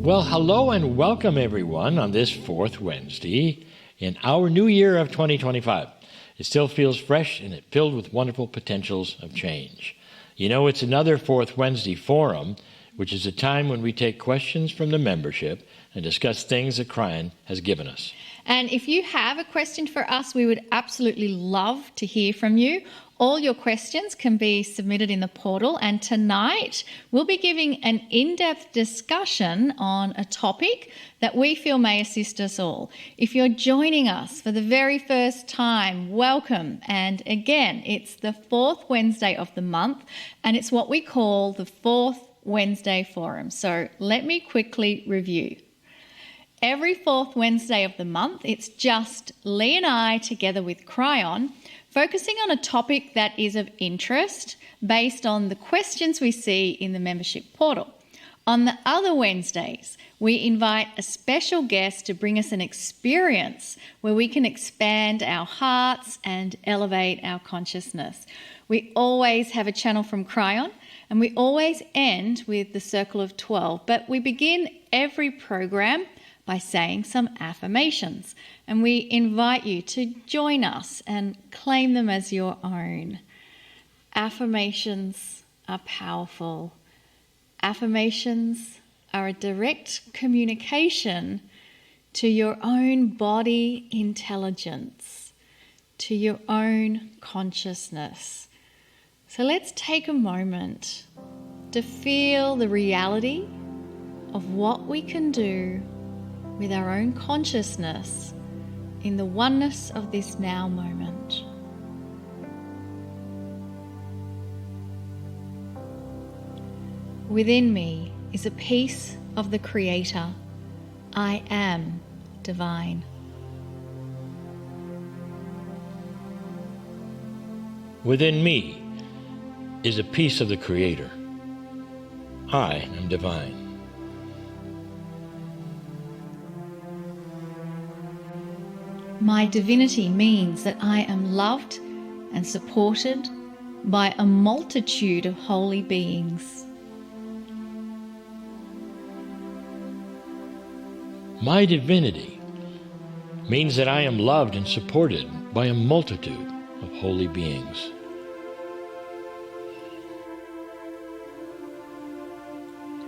Well, hello and welcome everyone on this fourth Wednesday in our new year of 2025. It still feels fresh and it's filled with wonderful potentials of change. You know, it's another fourth Wednesday forum, which is a time when we take questions from the membership and discuss things that Kryon has given us. And if you have a question for us, we would absolutely love to hear from you. All your questions can be submitted in the portal, and tonight we'll be giving an in-depth discussion on a topic that we feel may assist us all. If you're joining us for the very first time, welcome. And again, it's the fourth Wednesday of the month, and it's what we call the fourth Wednesday Forum. So let me quickly review. Every fourth Wednesday of the month, it's just Lee and I together with Kryon, focusing on a topic that is of interest based on the questions we see in the membership portal. On the other Wednesdays, we invite a special guest to bring us an experience where we can expand our hearts and elevate our consciousness. We always have a channel from Kryon, and we always end with the Circle of 12, but we begin every program by saying some affirmations, and we invite you to join us and claim them as your own. Affirmations are powerful. Affirmations are a direct communication to your own body intelligence, to your own consciousness. So let's take a moment to feel the reality of what we can do with our own consciousness in the oneness of this now moment. Within me is a piece of the Creator. I am divine. Within me is a piece of the Creator. I am divine. My divinity means that I am loved and supported by a multitude of holy beings. My divinity means that I am loved and supported by a multitude of holy beings.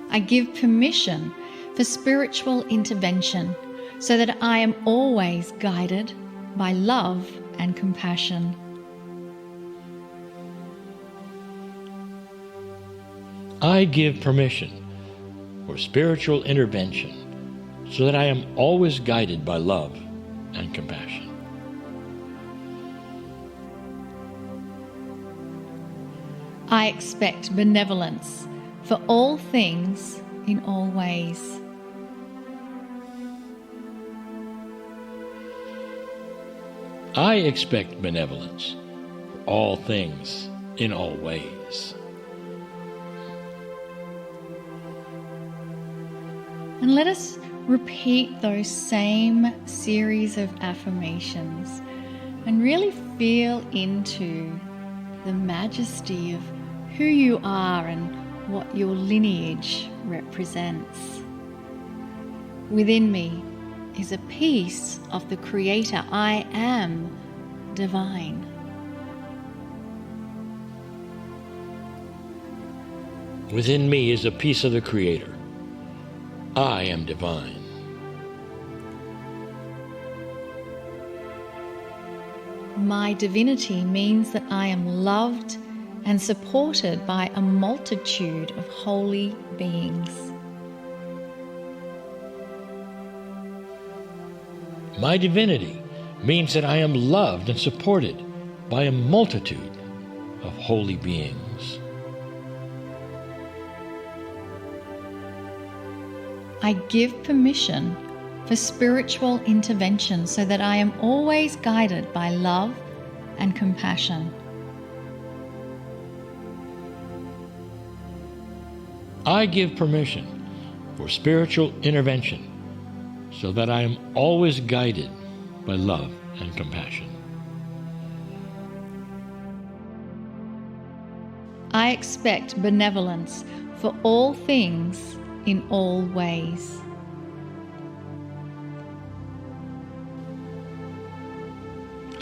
I give permission for spiritual intervention so that I am always guided by love and compassion. I give permission for spiritual intervention so that I am always guided by love and compassion. I expect benevolence for all things in all ways. I expect benevolence for all things in all ways. And let us repeat those same series of affirmations and really feel into the majesty of who you are and what your lineage represents. Within me is a piece of the Creator. I am divine. Within me is a piece of the Creator. I am divine. My divinity means that I am loved and supported by a multitude of holy beings. My divinity means that I am loved and supported by a multitude of holy beings. I give permission for spiritual intervention so that I am always guided by love and compassion. I give permission for spiritual intervention so that I am always guided by love and compassion. I expect benevolence for all things in all ways.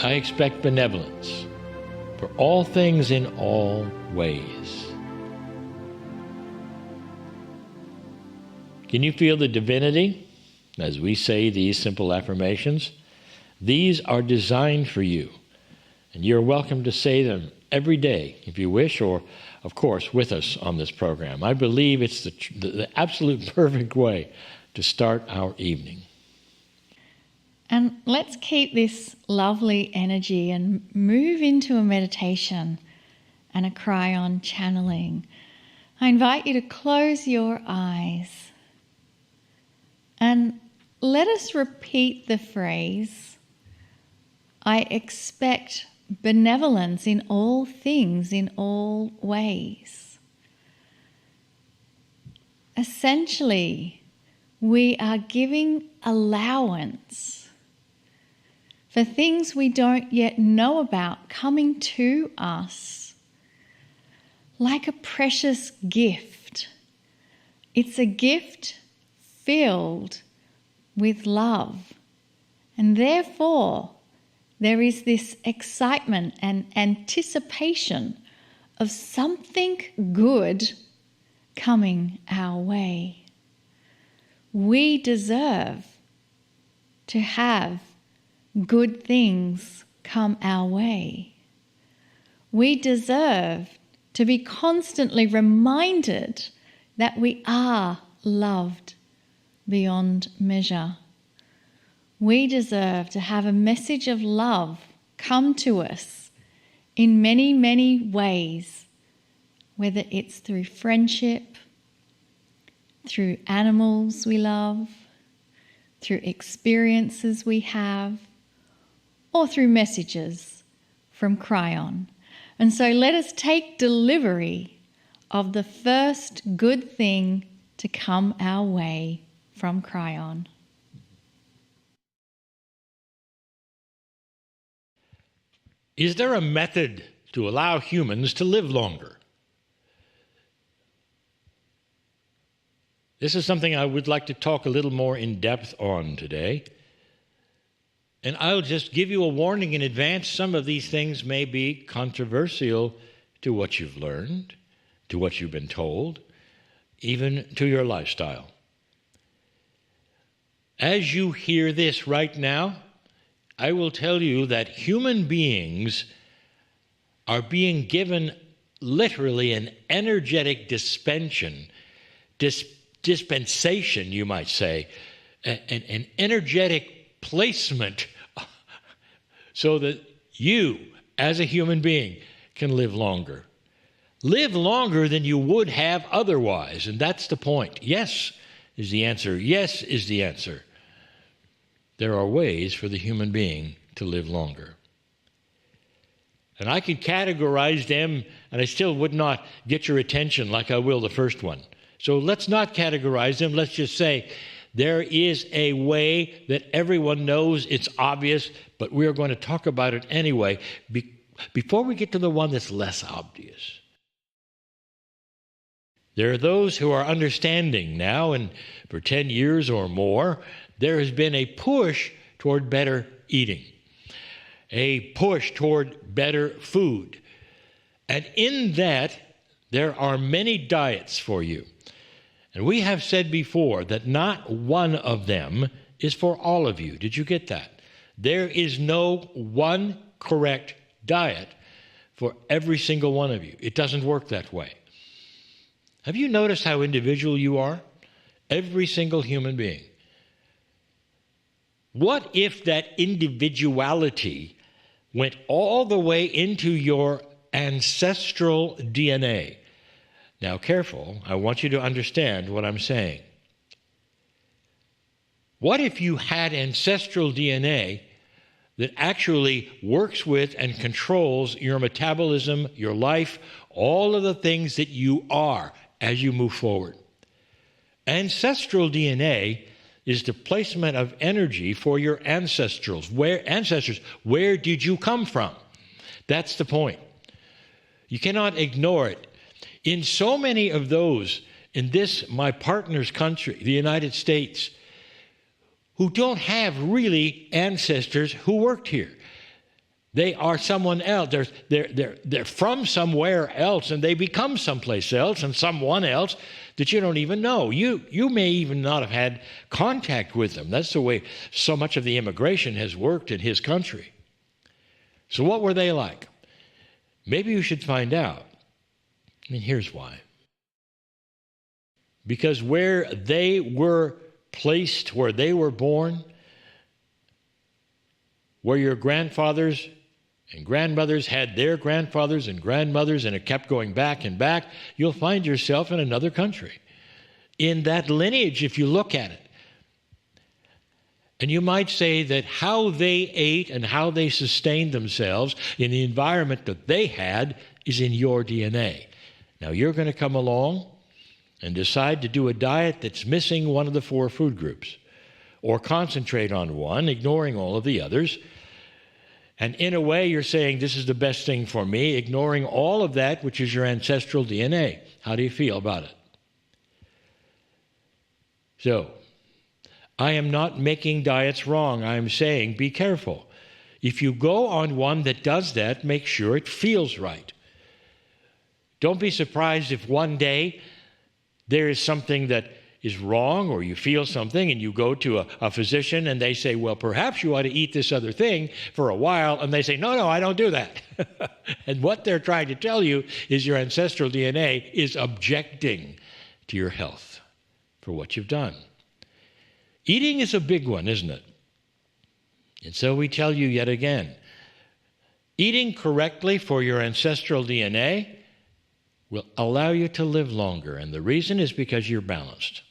I expect benevolence for all things in all ways. Can you feel the divinity as we say these simple affirmations? These are designed for you, and you're welcome to say them every day if you wish, or, of course, with us on this program. I believe it's the absolute perfect way to start our evening. And let's keep this lovely energy and move into a meditation and a Kryon channeling. I invite you to close your eyes and let us repeat the phrase, I expect benevolence in all things, in all ways. Essentially, we are giving allowance for things we don't yet know about coming to us like a precious gift. It's a gift filled with love, and therefore there is this excitement and anticipation of something good coming our way. We deserve to have good things come our way. We deserve to be constantly reminded that we are loved beyond measure. We deserve to have a message of love come to us in many, many ways, whether it's through friendship, through animals we love, through experiences we have, or through messages from Kryon. And so let us take delivery of the first good thing to come our way from Kryon. Is there a method to allow humans to live longer? This is something I would like to talk a little more in depth on today. And I'll just give you a warning in advance. Some of these things may be controversial to what you've learned, to what you've been told, even to your lifestyle. As you hear this right now, I will tell you that human beings are being given literally an energetic dispensation, you might say, an energetic placement so that you, as a human being, can live longer. Live longer than you would have otherwise, and that's the point. Yes is the answer. Yes is the answer. There are ways for the human being to live longer. And I could categorize them, and I still would not get your attention like I will the first one. So let's not categorize them. Let's just say there is a way that everyone knows it's obvious, but we're going to talk about it anyway before we get to the one that's less obvious. There are those who are understanding now, and for 10 years or more, there has been a push toward better eating, a push toward better food. And in that, there are many diets for you. And we have said before that not one of them is for all of you. Did you get that? There is no one correct diet for every single one of you. It doesn't work that way. Have you noticed how individual you are? Every single human being. What if that individuality went all the way into your ancestral DNA? Now, careful, I want you to understand what I'm saying. What if you had ancestral DNA that actually works with and controls your metabolism, your life, all of the things that you are as you move forward? Ancestral DNA is the placement of energy for your ancestors. Where did you come from? That's the point. You cannot ignore it. In so many of those in this, my partner's country, the United States, who don't have really ancestors who worked here. They are someone else. They're from somewhere else, and they become someplace else and someone else that you don't even know. You may even not have had contact with them. That's the way so much of the immigration has worked in his country. So what were they like? Maybe you should find out. And here's why. Because where they were placed, where they were born, where your grandfathers and grandmothers had their grandfathers and grandmothers, and it kept going back and back, you'll find yourself in another country. In that lineage, if you look at it. And you might say that how they ate and how they sustained themselves in the environment that they had is in your DNA. Now you're going to come along and decide to do a diet that's missing one of the 4 food groups, or concentrate on one, ignoring all of the others. And in a way, you're saying, this is the best thing for me, ignoring all of that, which is your ancestral DNA. How do you feel about it? So, I am not making diets wrong. I am saying, be careful. If you go on one that does that, make sure it feels right. Don't be surprised if one day there is something that is wrong, or you feel something and you go to a physician and they say, well, perhaps you ought to eat this other thing for a while, and they say, no, I don't do that. And what they're trying to tell you is your ancestral DNA is objecting to your health for what you've done. Eating is a big one, isn't it? And so we tell you yet again, eating correctly for your ancestral DNA will allow you to live longer, and the reason is because you're balanced.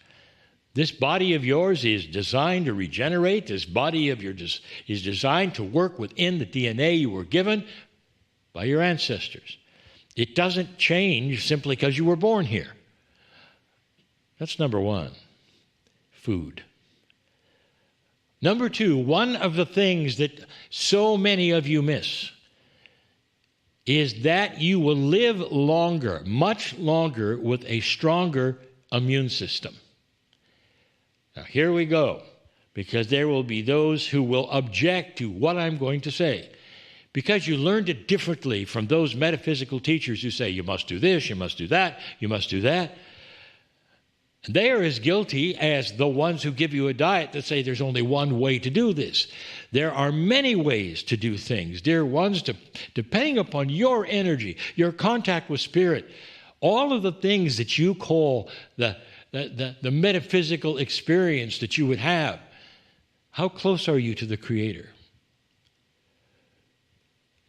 This body of yours is designed to regenerate. This body of yours is designed to work within the DNA you were given by your ancestors. It doesn't change simply because you were born here. That's number 1, food. Number 2, one of the things that so many of you miss is that you will live longer, much longer, with a stronger immune system. Now, here we go, because there will be those who will object to what I'm going to say, because you learned it differently from those metaphysical teachers who say, you must do this, you must do that, you must do that. And they are as guilty as the ones who give you a diet that say there's only one way to do this. There are many ways to do things, dear ones, depending upon your energy, your contact with spirit, all of the things that you call the metaphysical experience that you would have. How close are you to the Creator?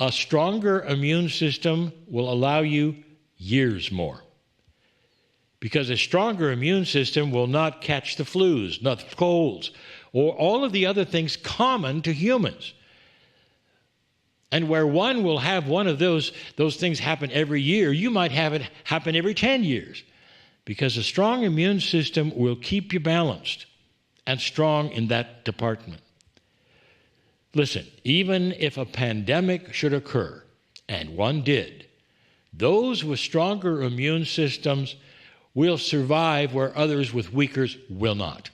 A stronger immune system will allow you years more. Because a stronger immune system will not catch the flus, not the colds, or all of the other things common to humans. And where one will have one of those things happen every year, you might have it happen every 10 years. Because a strong immune system will keep you balanced and strong in that department. Listen, even if a pandemic should occur, and one did, those with stronger immune systems will survive where others with weaker will not.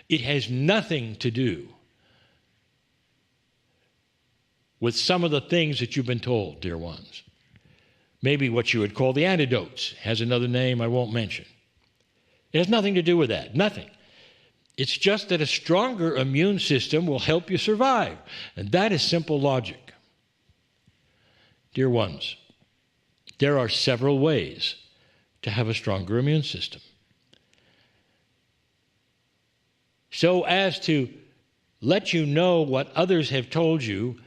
It has nothing to do with some of the things that you've been told, dear ones. Maybe what you would call the antidotes has another name I won't mention. It has nothing to do with that, nothing. It's just that a stronger immune system will help you survive, and that is simple logic. Dear ones, there are several ways to have a stronger immune system. So as to let you know what others have told you,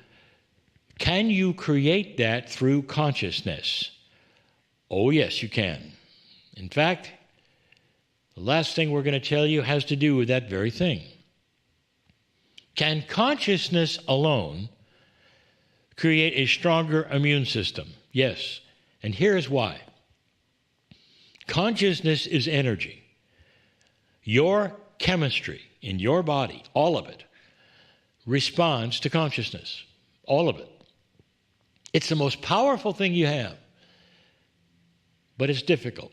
can you create that through consciousness? Oh, yes, you can. In fact, the last thing we're going to tell you has to do with that very thing. Can consciousness alone create a stronger immune system? Yes, and here's why. Consciousness is energy. Your chemistry in your body, all of it, responds to consciousness. All of it. It's the most powerful thing you have, but it's difficult.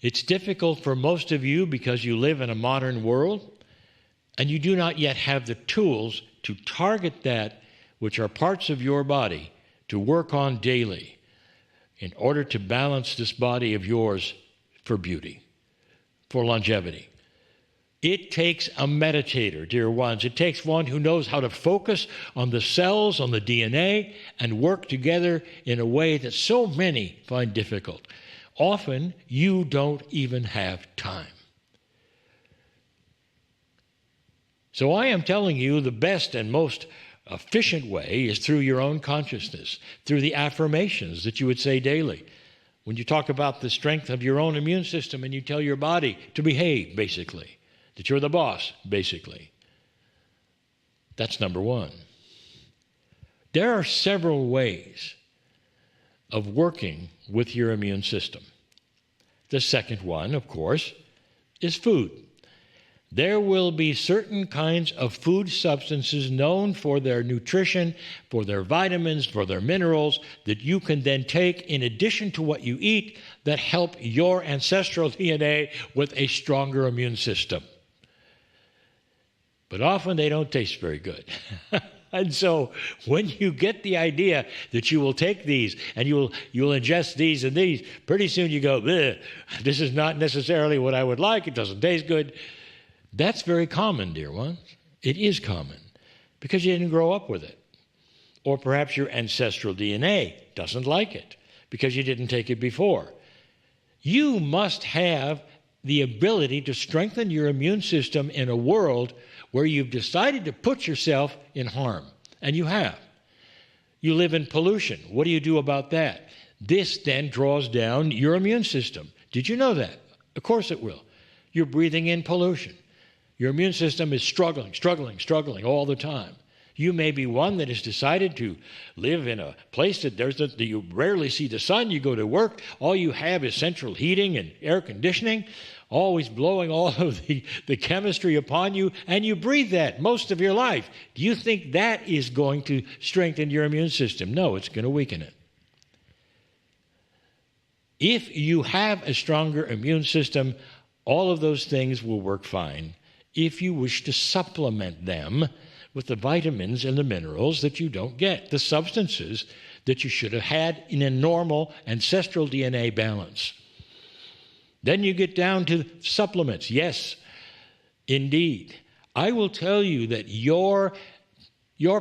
It's difficult for most of you because you live in a modern world and you do not yet have the tools to target that which are parts of your body to work on daily in order to balance this body of yours for beauty, for longevity. It takes a meditator, dear ones. It takes one who knows how to focus on the cells, on the DNA, and work together in a way that so many find difficult. Often, you don't even have time. So I am telling you the best and most efficient way is through your own consciousness, through the affirmations that you would say daily. When you talk about the strength of your own immune system and you tell your body to behave, basically, that you're the boss, basically. That's number one. There are several ways of working with your immune system. The second one, of course, is food. There will be certain kinds of food substances known for their nutrition, for their vitamins, for their minerals, that you can then take in addition to what you eat that help your ancestral DNA with a stronger immune system. But often they don't taste very good. And so when you get the idea that you will take these and you'll ingest these and these, pretty soon you go, this is not necessarily what I would like. It doesn't taste good. That's very common, dear ones. It is common because you didn't grow up with it. Or perhaps your ancestral DNA doesn't like it because you didn't take it before. You must have the ability to strengthen your immune system in a world where you've decided to put yourself in harm, and you have. You live in pollution. What do you do about that? This then draws down your immune system. Did you know that? Of course it will. You're breathing in pollution. Your immune system is struggling all the time. You may be one that has decided to live in a place that you rarely see the sun. You go to work, all you have is central heating and air conditioning, always blowing all of the chemistry upon you, and you breathe that most of your life. Do you think that is going to strengthen your immune system? No, it's going to weaken it. If you have a stronger immune system, all of those things will work fine if you wish to supplement them with the vitamins and the minerals that you don't get, the substances that you should have had in a normal ancestral DNA balance. Then you get down to supplements. Yes, indeed. I will tell you that your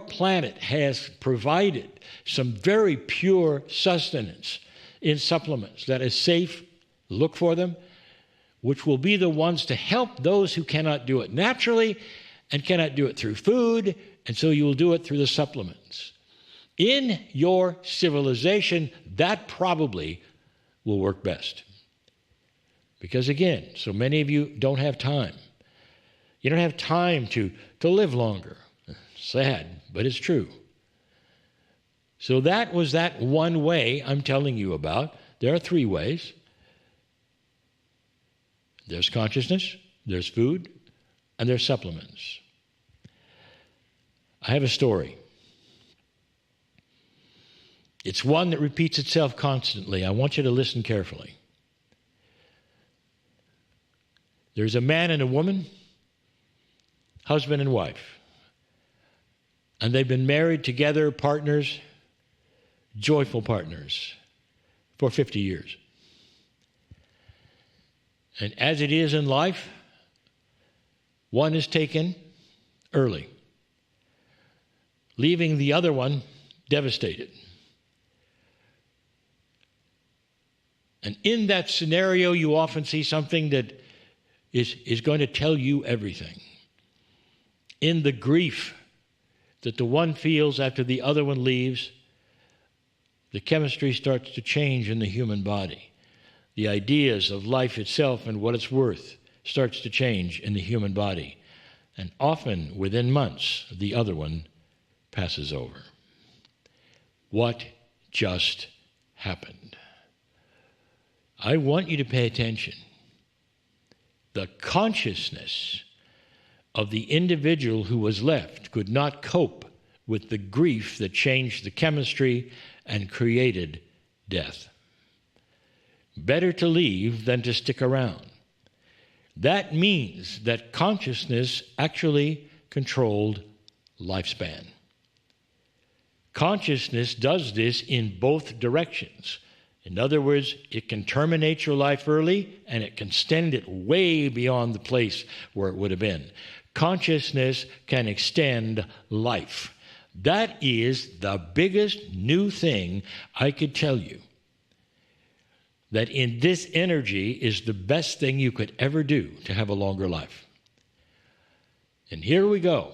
planet has provided some very pure sustenance in supplements that is safe. Look for them, which will be the ones to help those who cannot do it naturally and cannot do it through food, and so you will do it through the supplements. In your civilization, that probably will work best. Because again, so many of you don't have time. You don't have time to live longer. Sad, but it's true. So that was that one way I'm telling you about. There are three ways. There's consciousness, there's food, and there's supplements. I have a story. It's one that repeats itself constantly. I want you to listen carefully. There's a man and a woman, husband and wife, and they've been married together, partners, joyful partners, for 50 years. And as it is in life, one is taken early, leaving the other one devastated. And in that scenario, you often see something that is going to tell you everything. In the grief that the one feels after the other one leaves, the chemistry starts to change in the human body. The ideas of life itself and what it's worth starts to change in the human body. And often, within months, the other one passes over. What just happened? I want you to pay attention. The consciousness of the individual who was left could not cope with the grief that changed the chemistry and created death. Better to leave than to stick around. That means that consciousness actually controlled lifespan. Consciousness does this in both directions. In other words, it can terminate your life early, and it can extend it way beyond the place where it would have been. Consciousness can extend life. That is the biggest new thing I could tell you. That in this energy is the best thing you could ever do to have a longer life. And here we go.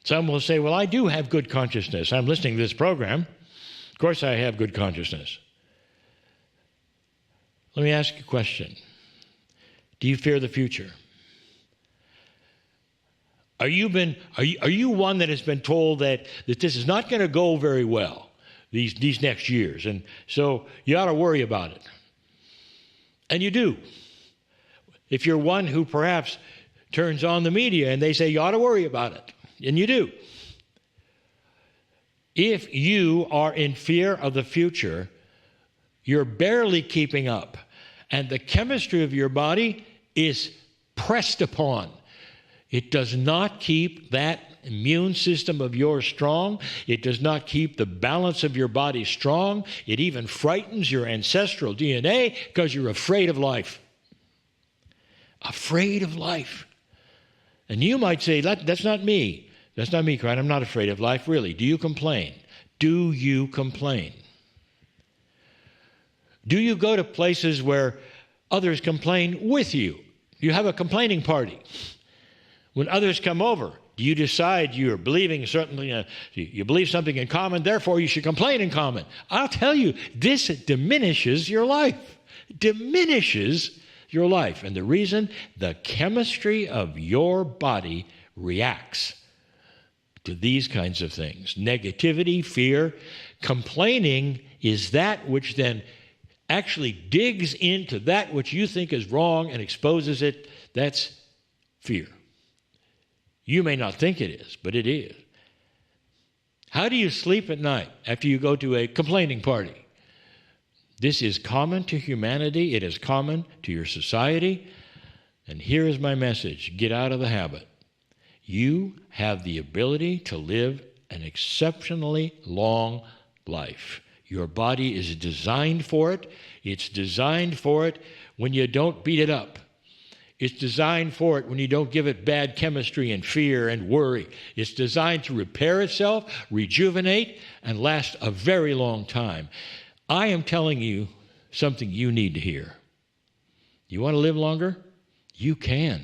Some will say, well, I do have good consciousness. I'm listening to this program. Of course I have good consciousness. Let me ask you a question. Do you fear the future? Are you one that has been told that this is not going to go very well these next years, and so you ought to worry about it? And you do. If you're one who perhaps turns on the media and they say you ought to worry about it, and you do. If you are in fear of the future, you're barely keeping up, and the chemistry of your body is pressed upon. It does not keep that immune system of yours strong. It does not keep the balance of your body strong. It even frightens your ancestral DNA because you're afraid of life. Afraid of life. And you might say, that's not me. That's not me, Kryon. I'm not afraid of life, really. Do you complain? Do you complain? Do you go to places where others complain with you? You have a complaining party. When others come over, do you decide you're believing certainly you believe something in common, therefore you should complain in common? I'll tell you, this diminishes your life. Diminishes your life. And the reason, the chemistry of your body reacts to these kinds of things. Negativity, fear, complaining is that which then actually digs into that which you think is wrong and exposes it. That's fear. You may not think it is, but it is. How do you sleep at night after you go to a complaining party? This is common to humanity. It is common to your society. And here is my message. Get out of the habit. You have the ability to live an exceptionally long life. Your body is designed for it. It's designed for it when you don't beat it up. It's designed for it when you don't give it bad chemistry and fear and worry. It's designed to repair itself, rejuvenate, and last a very long time. I am telling you something you need to hear. You want to live longer? You can.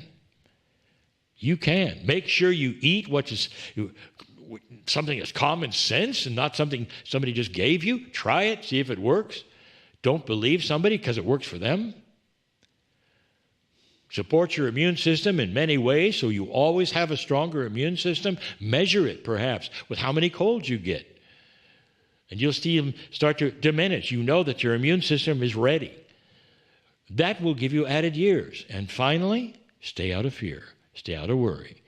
You can. Make sure you eat something that's common sense and not something somebody just gave you. Try it, see if it works. Don't believe somebody because it works for them. Support your immune system in many ways so you always have a stronger immune system. Measure it, perhaps, with how many colds you get. And you'll see them start to diminish. You know that your immune system is ready. That will give you added years. And finally, stay out of fear. Stay out of worry.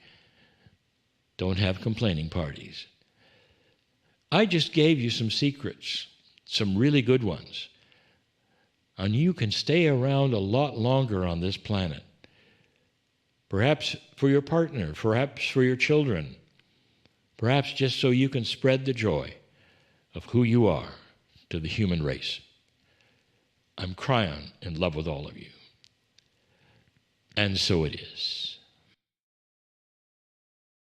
Don't have complaining parties. I just gave you some secrets, some really good ones. And you can stay around a lot longer on this planet. Perhaps for your partner, perhaps for your children, perhaps just so you can spread the joy of who you are to the human race. I'm Kryon, in love with all of you. And so it is.